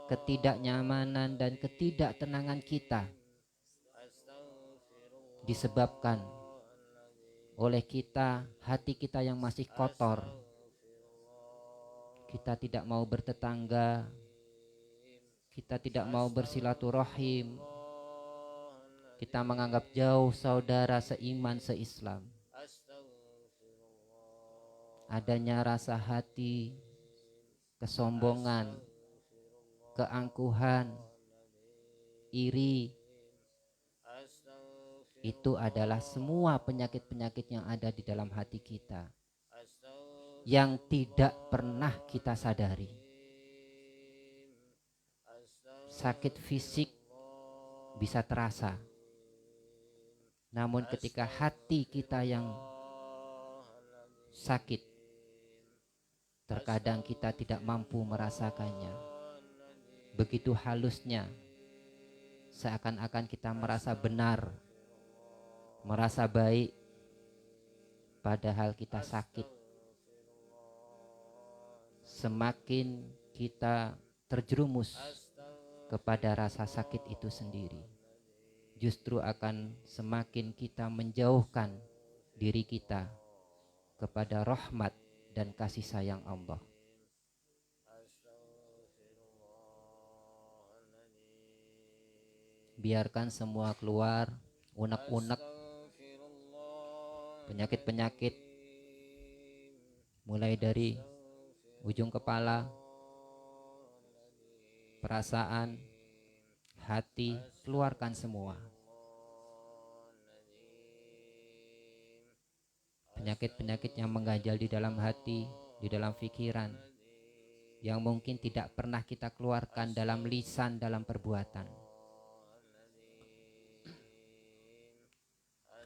ketidaknyamanan dan ketidaktenangan kita disebabkan oleh kita, hati kita yang masih kotor. Kita tidak mau bertetangga, kita tidak mau bersilaturahim, kita menganggap jauh saudara seiman seislam. Adanya rasa hati, kesombongan, keangkuhan, iri, itu adalah semua penyakit-penyakit yang ada di dalam hati kita yang tidak pernah kita sadari. Sakit fisik bisa terasa, namun ketika hati kita yang sakit, terkadang kita tidak mampu merasakannya. Begitu halusnya, seakan-akan kita merasa benar, merasa baik, padahal kita sakit. Semakin kita terjerumus kepada rasa sakit itu sendiri, justru akan semakin kita menjauhkan diri kita kepada rahmat dan kasih sayang Allah. Biarkan semua keluar, unek-unek, penyakit-penyakit, mulai dari ujung kepala, perasaan, hati, keluarkan semua. Penyakit-penyakit yang mengganjal di dalam hati, di dalam pikiran, yang mungkin tidak pernah kita keluarkan dalam lisan, dalam perbuatan.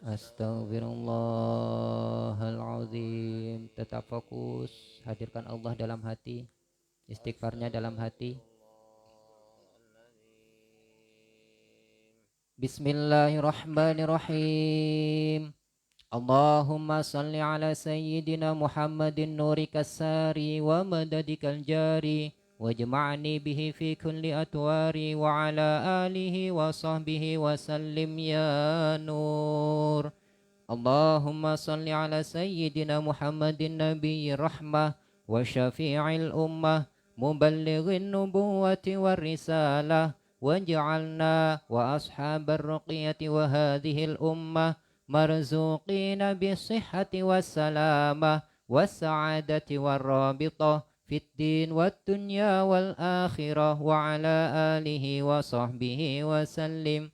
Astaghfirullahaladzim. Tetap fokus, hadirkan Allah dalam hati, istighfarnya dalam hati. Bismillahirrahmanirrahim. Allahumma salli ala sayyidina Muhammadin nurika sari wa madadikal jari wajma'ni bihi fi kulli atwari wa ala alihi wa sahbihi wa sallim ya nur. Allahumma salli ala sayyidina Muhammadin nabiyyi rahmah wa syafi'il ummah muballighin nubuwati war risalah waj'alna wa ashabar ruqyati wa hadhil ummah marzuqina bisihhati wassalamah wassa'adati warrabitah fid din wad dunya wal akhirah wa ala alihi wa sahbihi wa sallim.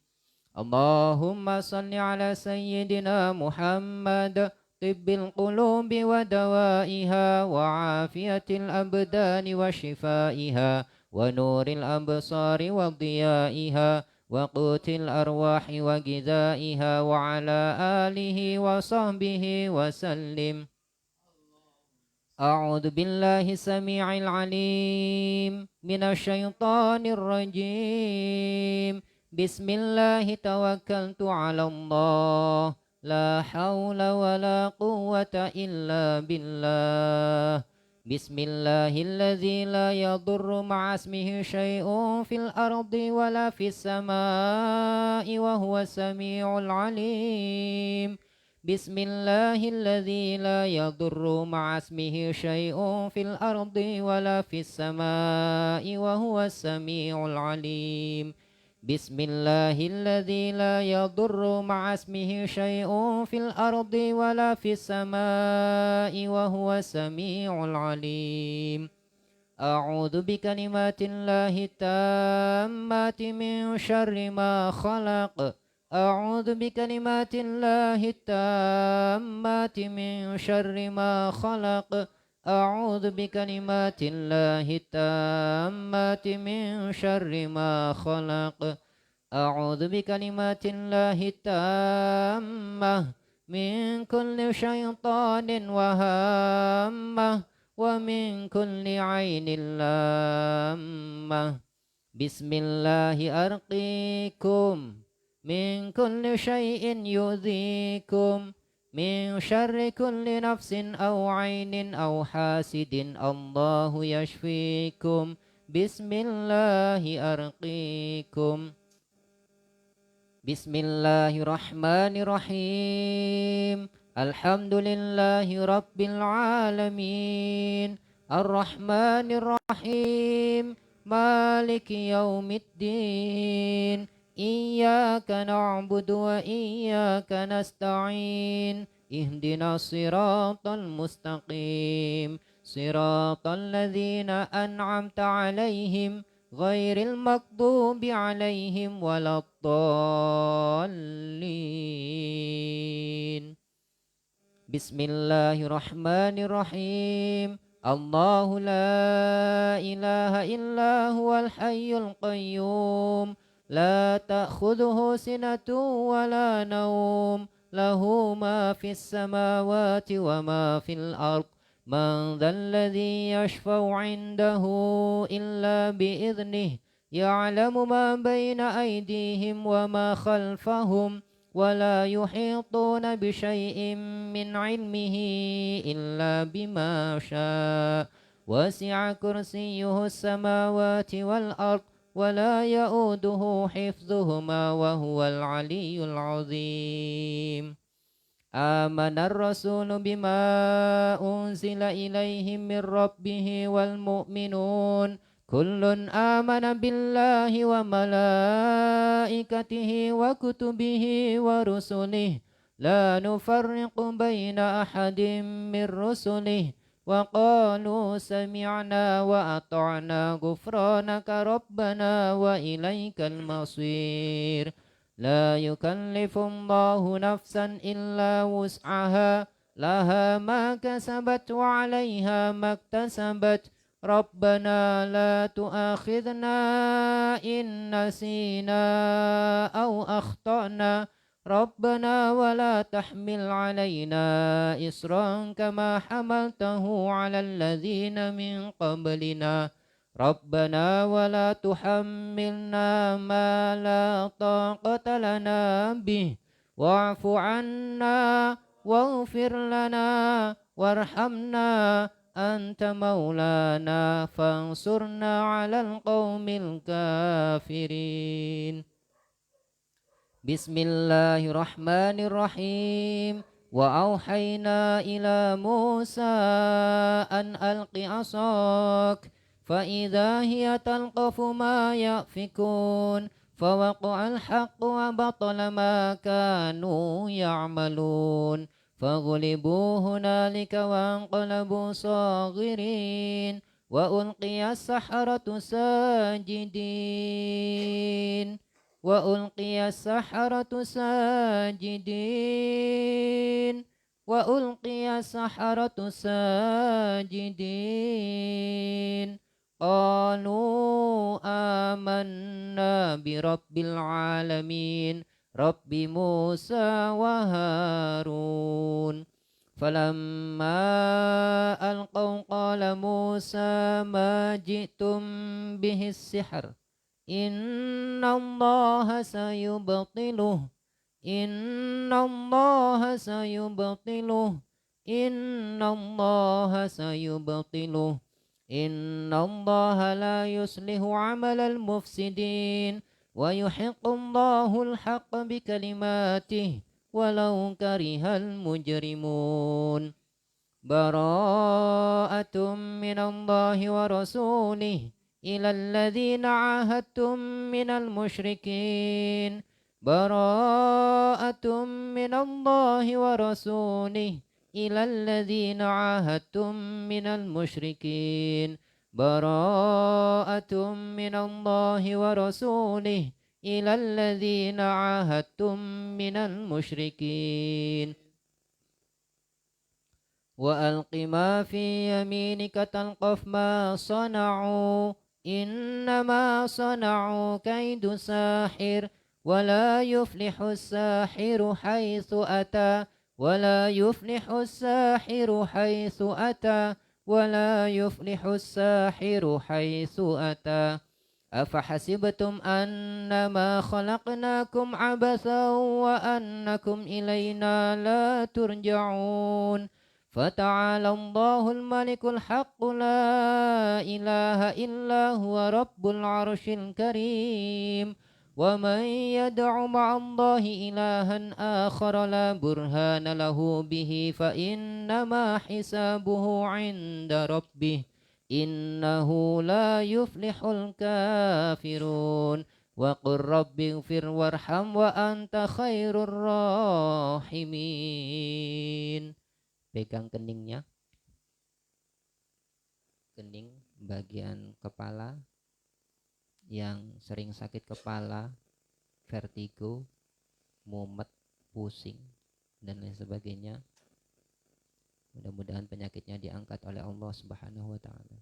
Allahumma salli ala sayyidina Muhammad طب القلوب ودوائها وعافية الأبدان وشفائها ونور الأبصار وضيائها وقوت الأرواح وغذائها وعلى آله وصحبه وسلم. أعوذ بالله السميع العليم من الشيطان الرجيم. بسم الله توكلت على الله لا حول ولا قوة إلا بالله. بسم الله الذي لا يضر مع اسمه شيء في الأرض ولا في السماء وهو السميع العليم. بسم الله الذي لا يضر مع اسمه شيء في الأرض ولا في السماء وهو السميع العليم. بسم الله الذي لا يضر مع اسمه شيء في الأرض ولا في السماء وهو السميع العليم. أعوذ بكلمات الله التامات من شر ما خلق. أعوذ بكلمات الله التامات من شر ما خلق. أعوذ بكلمات الله التامات من شر ما خلق. أعوذ بكلمات الله التامة من كل شيطان وهامة ومن كل عين لامة. بسم الله أرقيكم من كل شيء يؤذيكم من شر كل نفس أو عين أو حاسد الله يشفيكم. بسم الله أرقيكم. بسم الله الرحمن الرحيم. الحمد لله رب العالمين الرحمن الرحيم مالك يوم الدين إياك نعبد وإياك نستعين اهدنا الصراط المستقيم صراط الذين أنعمت عليهم غير المغضوب عليهم ولا الضالين. بسم الله الرحمن الرحيم. الله لا إله إلا هو الحي القيوم لا تأخذه سنة ولا نوم له ما في السماوات وما في الأرض من ذا الذي يشفع عنده إلا بإذنه يعلم ما بين أيديهم وما خلفهم ولا يحيطون بشيء من علمه إلا بما شاء وسع كرسيه السماوات والأرض ولا يؤوده حفظهما وهو العلي العظيم. آمن الرسول بما أنزل إليه من ربه والمؤمنون كل آمن بالله وملائكته وكتبه ورسله لا نفرق بين أحد من رسله وقالوا سمعنا وأطعنا غفرانك ربنا وإليك المصير. لا يكلف الله نفسا إلا وسعها لها ما كسبت وعليها ما اكتسبت ربنا لا تؤاخذنا إن نسينا أو أخطأنا ربنا ولا تحمل علينا إصرا كما حملته على الذين من قبلنا ربنا ولا تحملنا ما لا طاقة لنا به واعف عنا واغفر لنا وارحمنا أنت مولانا فانصرنا على القوم الكافرين. بسم الله الرحمن الرحيم. وأوحينا إلى موسى أن ألق عصاك فإذا هي تلقف ما يأفكون فوقع الحق وبطل ما كانوا يعملون فغلبوا هنالك وانقلبوا صاغرين وألقي السحرة ساجدين وألقي السحرة ساجدين وألقي السحرة ساجدين قالوا آمنا برب العالمين رب موسى وهارون فلما ألقوا قال موسى ما جئتم به السحر إن الله سيبطله إن الله سيبطله إن الله سيبطله إن الله لا يصلح عمل المفسدين ويحق الله الحق بكلماته ولو كره المجرمون براءة من الله ورسوله إلى الذين عاهدتم من المشركين براءة من الله ورسوله إلى الذين عاهدتم من المشركين براءة من الله ورسوله إلى الذين عاهدتم من المشركين وألق ما في يمينك تلقف ما صنعوا إنما صنعوا كيد ساحر ولا يفلح الساحر حيث أتى ولا يفلح الساحر حيث أتى ولا يفلح الساحر حيث أتى أفحسبتم أنما خلقناكم عبثا وأنكم إلينا لا ترجعون فتعالى الله الملك الحق لا إله إلا هو رب العرش الكريم ومن يدع مع الله إلها آخر لا برهان له به فإنما حسابه عند ربه إنه لا يفلح الكافرون وقل رب اغفر وارحم وأنت خير الراحمين. Pegang keningnya, kening bagian kepala yang sering sakit kepala, vertigo, mumet, pusing, dan lain sebagainya. Mudah-mudahan penyakitnya diangkat oleh Allah Subhanahu wa ta'ala.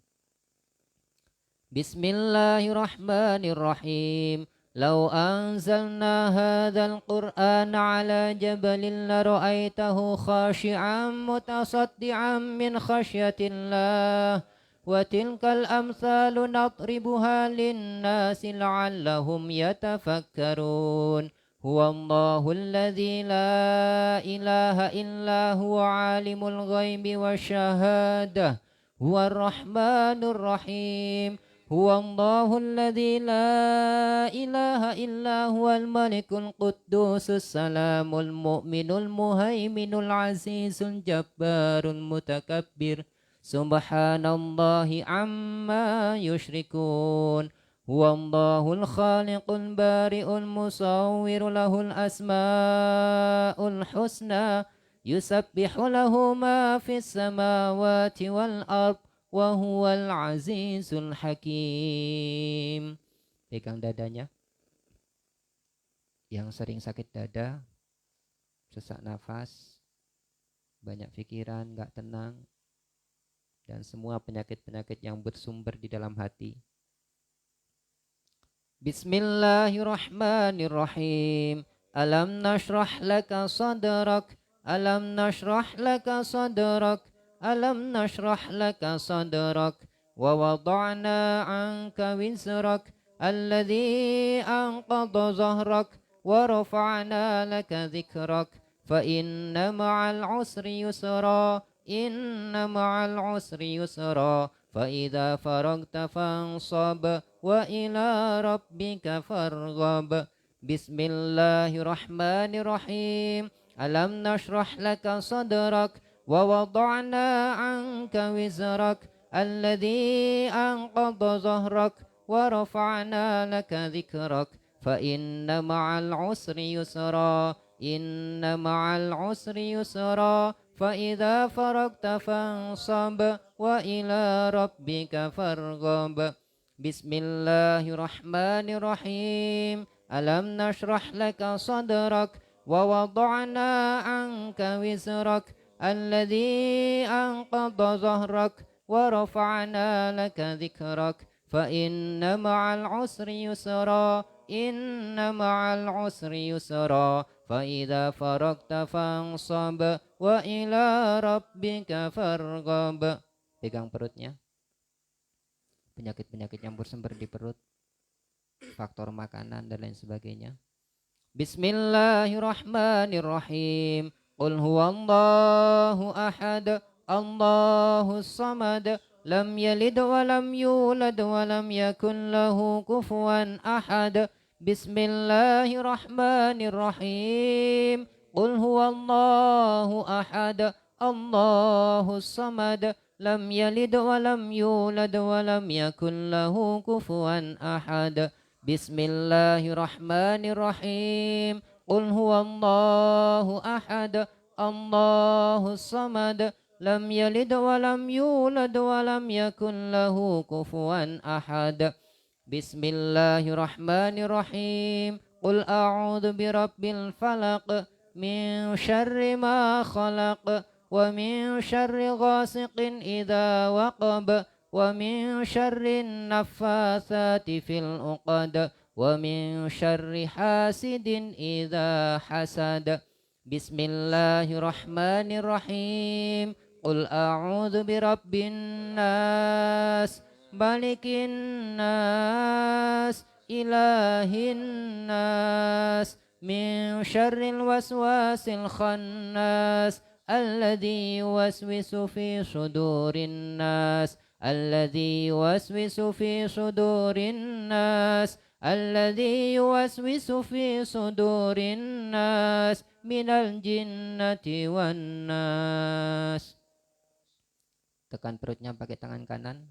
Bismillahirrahmanirrahim. Lau anzalna hadzal qur'ana ala jabalin la ra'aitahu khashi'an mutasaddian min khasyatillah wa tilkal amsalu nadribuha lin-nasi la'allahum yatafakkarun. Huwallahu alladzi la ilaha illa huwa alimul ghaibi wasyahadah huwar rahmanur rahim. Huwallahu alladzi la ilaha illa huwal malikul quddusus salamul mu'minul muhaiminul azizul jabbarul mutakabbir. Subhanallahi amma yushrikun. Huwallahul khaliqul bari'ul musawwiru lahul asma'ul husna. Yusabbihu lahu ma fis samawati wal ard wa huwal azizul hakim. Pegang dadanya. Yang sering sakit dada, sesak nafas, banyak pikiran, gak tenang, dan semua penyakit-penyakit yang bersumber di dalam hati. Bismillahirrahmanirrahim. Alam nashrah laka sadrak. Alam nashrah laka sadrak. Alam nashrah laka sadrak wa wada'na anka wizrak alladhi anqadha zahrak wa rafa'na laka dhikrak fa inna ma'al usri yusra inna ma'al usri yusra fa idza faragta fansab wa ila rabbika farghab. Bismillahirrahmanirrahim. Alam nashrah laka sadrak wa wada'na anka wizrak alladhi anqadha zahrak wa rafa'na laka dhikrak fa inna ma'al usri yusra inna ma'al usri yusra fa idza faragta fansab wa ila rabbika farghab. Bismillahirrahmanirrahim. Alam nashrah laka sadrak wa wada'na anka wizrak الذي أنقض ظهرك ورفعنا لك ذكرك فإن مع العسر يسرا إن مع العسر يسرا فإذا فرغت فانصب وإلى ربك فارغب. Pegang perutnya. Penyakit-penyakit yang bersumber di perut, faktor makanan dan lain sebagainya. Bismillahirrahmanirrahim. Qul huwallahu ahad, Allahus samad, lam yalid wa lam yulad wa lam yakun lahu kufuwan ahad. Bismillahirrahmanirrahim. Qul huwallahu ahad, Allahus samad, lam yalid wa lam yulad wa lam yakun lahu kufuwan ahad. Bismillahirrahmanirrahim. Qul huwallahu ahad, Allahus samad, lam yalid wa lam yulad wa lam yakun lahu kufuwan ahad. Bismillahirrahmanirrahim. Qul a'udzu birabbil falaq min syarri ma khalaq wa min syarri ghasiqin idza waqab wa min syarrin naffatsati fil uqad wa min syarri hasidin idza hasad. Bismillahirrahmanirrahim. Qul a'udzu birabbin nas malikin nas ilahin nas min syarril waswasil khannas alladzi yuwaswisu fi sudurin nas alladzi yuwaswisu fi sudurin nas alladzi yuwaswisu fi sudurin nas minal jinnati wan nas. Tekan perutnya pakai tangan kanan,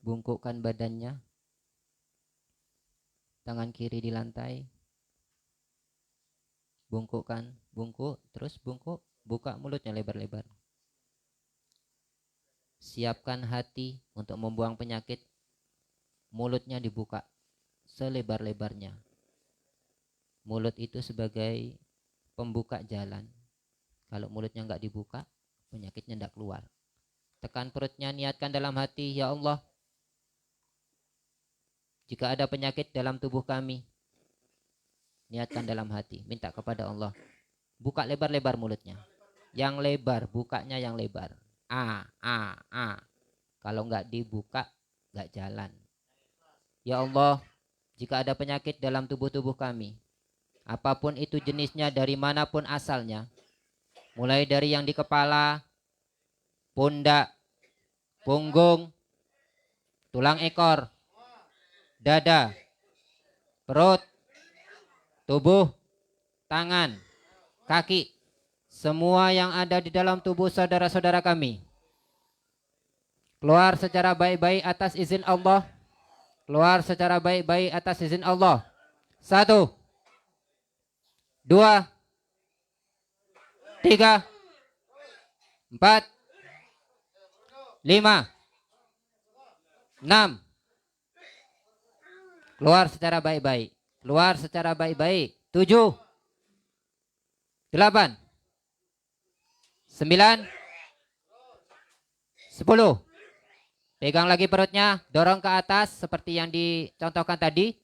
bungkukkan badannya, tangan kiri di lantai, bungkukkan, bungkuk, terus bungkuk, buka mulutnya lebar-lebar. Siapkan hati untuk membuang penyakit, mulutnya dibuka selebar-lebarnya. Mulut itu sebagai pembuka jalan. Kalau mulutnya nggak dibuka, penyakitnya nggak keluar. Tekan perutnya, niatkan dalam hati, ya Allah, jika ada penyakit dalam tubuh kami, niatkan dalam hati, minta kepada Allah. Buka lebar-lebar mulutnya. Yang lebar, bukanya yang lebar. Kalau nggak dibuka, nggak jalan. Ya Allah, jika ada penyakit dalam tubuh-tubuh kami, apapun itu jenisnya, dari manapun asalnya, mulai dari yang di kepala, pundak, punggung, tulang ekor, dada, perut, tubuh, tangan, kaki, semua yang ada di dalam tubuh saudara-saudara kami, keluar secara baik-baik atas izin Allah. Keluar secara baik-baik atas izin Allah. 1, 2, 3, 4, 5, 6. Keluar secara baik-baik. Keluar secara baik-baik. 7, 8, 9, 10. Pegang lagi perutnya, dorong ke atas seperti yang dicontohkan tadi.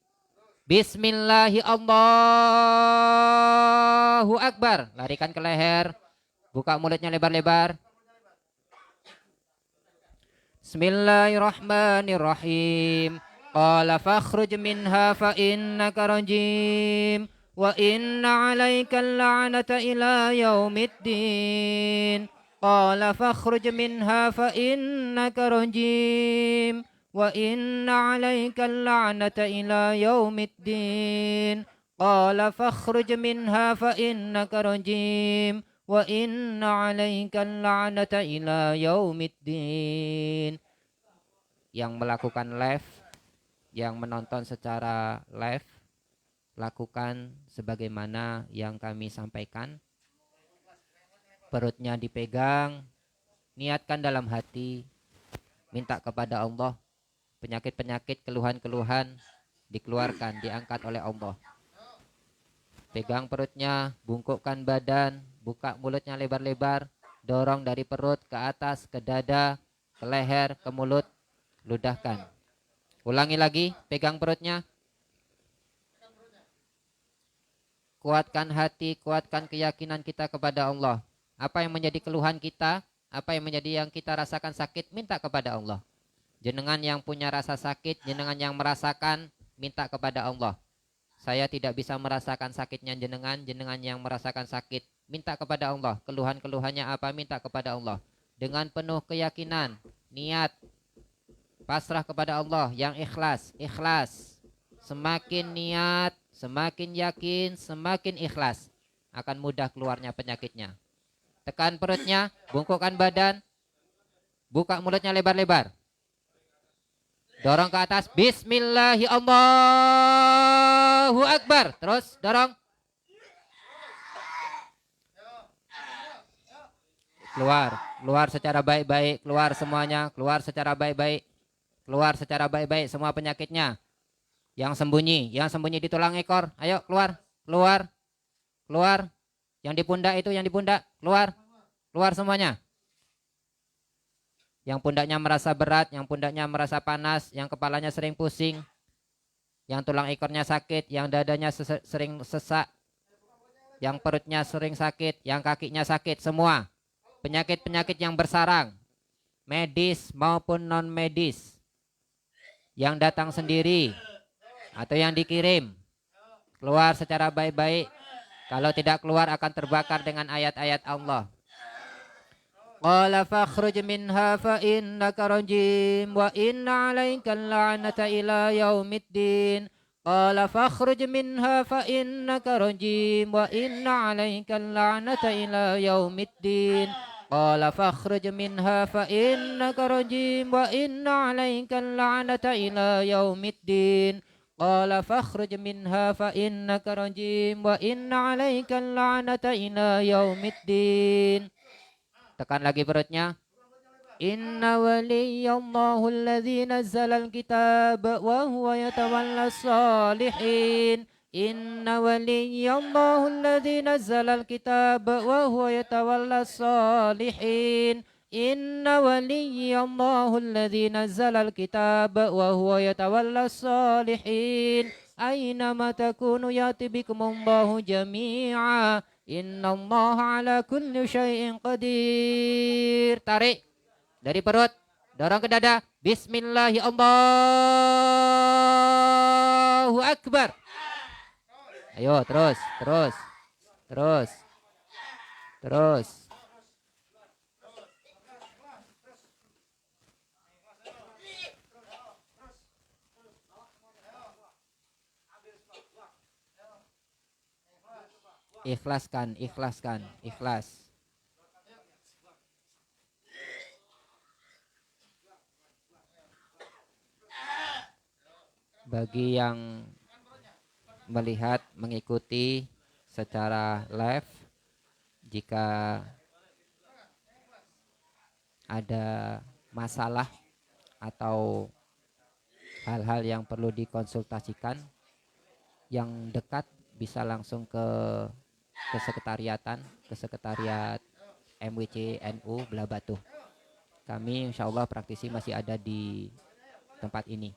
Bismillahirrahmanirrahim, Allahu Akbar. Larikan ke leher, buka mulutnya lebar-lebar. Bismillahirrahmanirrahim. Qala fakhruj minha fa innaka rajim wa inna 'alaikal la'nata ila yaumiddin. Qala fakhruj minha fa innaka rajim wa inna 'alaikal la'nata ila yaumiddin. Qala fakhruj minha fa innaka rajim wa inna 'alaikal la'nata ila yaumiddin. Yang melakukan live, yang menonton secara live, lakukan sebagaimana yang kami sampaikan. Perutnya dipegang, niatkan dalam hati, minta kepada Allah, penyakit-penyakit, keluhan-keluhan dikeluarkan, diangkat oleh Allah. Pegang perutnya, bungkukkan badan, buka mulutnya lebar-lebar, dorong dari perut ke atas, ke dada, ke leher, ke mulut, ludahkan. Ulangi lagi, pegang perutnya. Kuatkan hati, kuatkan keyakinan kita kepada Allah. Apa yang menjadi keluhan kita, apa yang menjadi yang kita rasakan sakit, minta kepada Allah. Jenengan yang punya rasa sakit, jenengan yang merasakan, minta kepada Allah. Saya tidak bisa merasakan sakitnya jenengan, jenengan yang merasakan sakit, minta kepada Allah. Keluhan-keluhannya apa, minta kepada Allah. Dengan penuh keyakinan, niat, pasrah kepada Allah yang ikhlas, ikhlas. Semakin niat, semakin yakin, semakin ikhlas, akan mudah keluarnya penyakitnya. Tekan perutnya, bungkukkan badan, buka mulutnya lebar-lebar. Dorong ke atas, Bismillahi Allahu Akbar. Terus dorong. Keluar secara baik-baik, keluar semuanya, keluar secara baik-baik. Keluar secara baik-baik semua penyakitnya. Yang sembunyi di tulang ekor. Ayo keluar, keluar, keluar. Yang di pundak itu, yang di pundak, keluar, keluar semuanya. Yang pundaknya merasa berat, yang pundaknya merasa panas, yang kepalanya sering pusing, yang tulang ekornya sakit, yang dadanya sering sesak, yang perutnya sering sakit, yang kakinya sakit, semua. Penyakit-penyakit yang bersarang, medis maupun non medis, yang datang sendiri atau yang dikirim, keluar secara baik-baik. Kalau tidak keluar akan terbakar dengan ayat-ayat Allah. Qala fakhruj minha fa innaka rajim wa inna 'alaikal la'nata ila yaumiddin. Qala fakhruj minha fa innaka rajim wa inna 'alaikal la'nata ila yaumiddin. Qala fakhruj minha fa innaka rajim wa inna 'alaikal la'nata ila yaumiddin. Qala fakhruj minha fa innaka rajim wa inna 'alaikal la'nata ila yaumiddin. Tekan lagi perutnya. Inna waliyallahu alladzi nazzalal kitaba wa huwa yatawallas salihin. Inna waliyallahu alladzi nazzalal kitaba wa huwa yatawallas salihin. Inna waliyallahu alladzi nazzalal kitaba wa huwa yatawallas salihin. Aynama takunu yati bikumullahu jami'a. Innallaha ala kulli syai'in qadir. Tarik dari perut, dorong ke dada. Bismillahi Allahu Akbar. Ayo terus. Ikhlaskan, ikhlas. Bagi yang melihat, mengikuti secara live, jika ada masalah atau hal-hal yang perlu dikonsultasikan, yang dekat bisa langsung ke sekretariat MWC NU Belah Batu. Kami insya Allah praktisi masih ada di tempat ini.